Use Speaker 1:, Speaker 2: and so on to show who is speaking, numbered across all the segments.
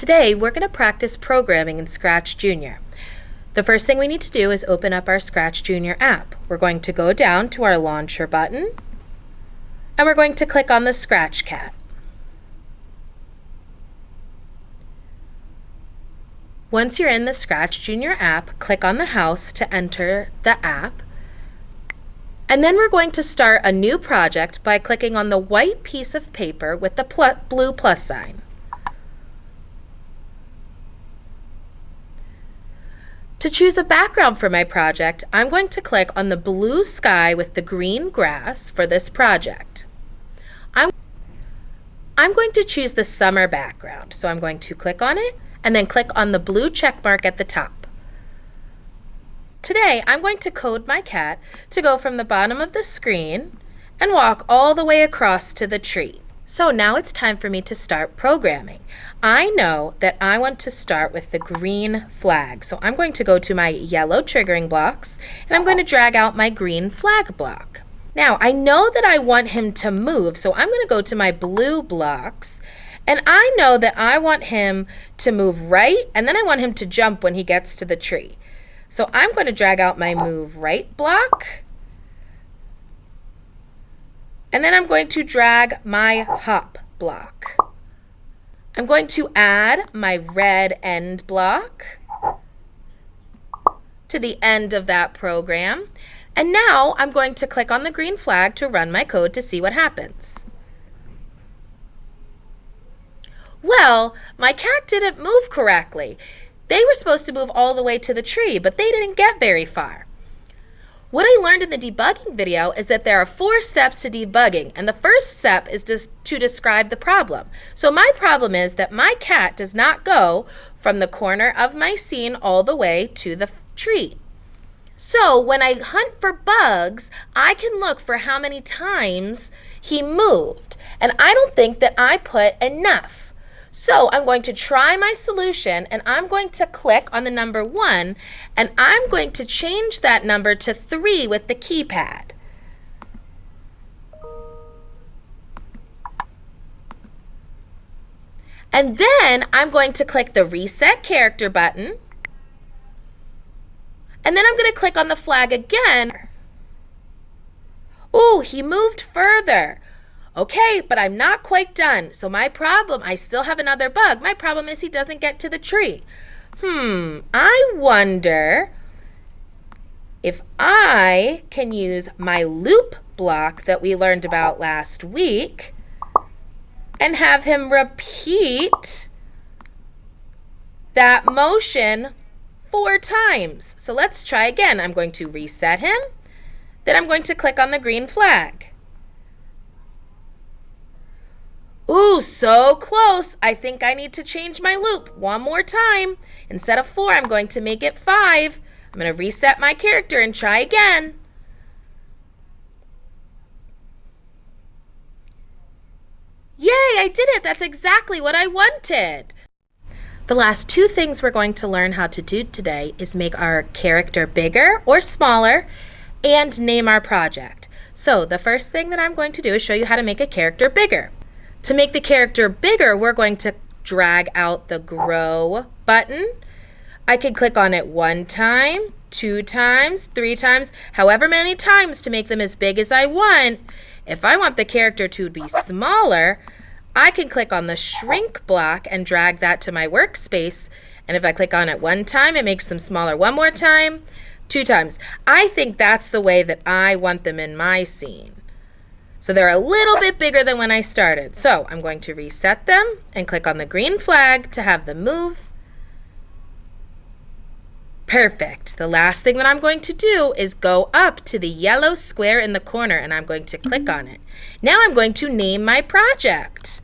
Speaker 1: Today, we're going to practice programming in ScratchJr. The first thing we need to do is open up our ScratchJr app. We're going to go down to our launcher button, and we're going to click on the Scratch Cat. Once you're in the ScratchJr app, click on the house to enter the app. And then we're going to start a new project by clicking on the white piece of paper with the blue plus sign. To choose a background for my project, I'm going to click on the blue sky with the green grass for this project. I'm going to choose the summer background, so I'm going to click on it and then click on the blue check mark at the top. Today, I'm going to code my cat to go from the bottom of the screen and walk all the way across to the tree. So now it's time for me to start programming. I know that I want to start with the green flag. So I'm going to go to my yellow triggering blocks and I'm going to drag out my green flag block. Now I know that I want him to move, so I'm going to go to my blue blocks and I know that I want him to move right and then I want him to jump when he gets to the tree. So I'm going to drag out my move right block. And then I'm going to drag my hop block. I'm going to add my red end block to the end of that program. And now I'm going to click on the green flag to run my code to see what happens. Well, my cat didn't move correctly. They were supposed to move all the way to the tree, but they didn't get very far. What I learned in the debugging video is that there are 4 steps to debugging, and the first step is to describe the problem. So my problem is that my cat does not go from the corner of my scene all the way to the tree. So when I hunt for bugs, I can look for how many times he moved, and I don't think that I put enough. So I'm going to try my solution and I'm going to click on the number 1 and I'm going to change that number to 3 with the keypad. And then I'm going to click the reset character button and then I'm going to click on the flag again. Ooh, he moved further. Okay, but I'm not quite done. So my problem, I still have another bug. My problem is he doesn't get to the tree. I wonder if I can use my loop block that we learned about last week and have him repeat that motion 4 times. So let's try again. I'm going to reset him. Then I'm going to click on the green flag. Ooh, so close. I think I need to change my loop 1 more time. Instead of 4, I'm going to make it 5. I'm going to reset my character and try again. Yay, I did it. That's exactly what I wanted. The last 2 things we're going to learn how to do today is make our character bigger or smaller and name our project. So the first thing that I'm going to do is show you how to make a character bigger. To make the character bigger, we're going to drag out the grow button. I can click on it 1 time, 2 times, 3 times, however many times to make them as big as I want. If I want the character to be smaller, I can click on the shrink block and drag that to my workspace. And if I click on it 1 time, it makes them smaller 1 more time, 2 times. I think that's the way that I want them in my scene. So they're a little bit bigger than when I started. So I'm going to reset them and click on the green flag to have them move. Perfect. The last thing that I'm going to do is go up to the yellow square in the corner and I'm going to click on it. Now I'm going to name my project.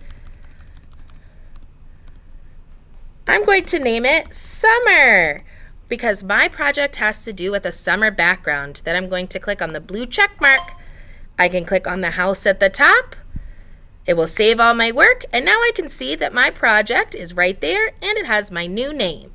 Speaker 1: I'm going to name it Summer because my project has to do with a summer background. Then I'm going to click on the blue check mark. I can click on the house at the top. It will save all my work, and now I can see that my project is right there and it has my new name.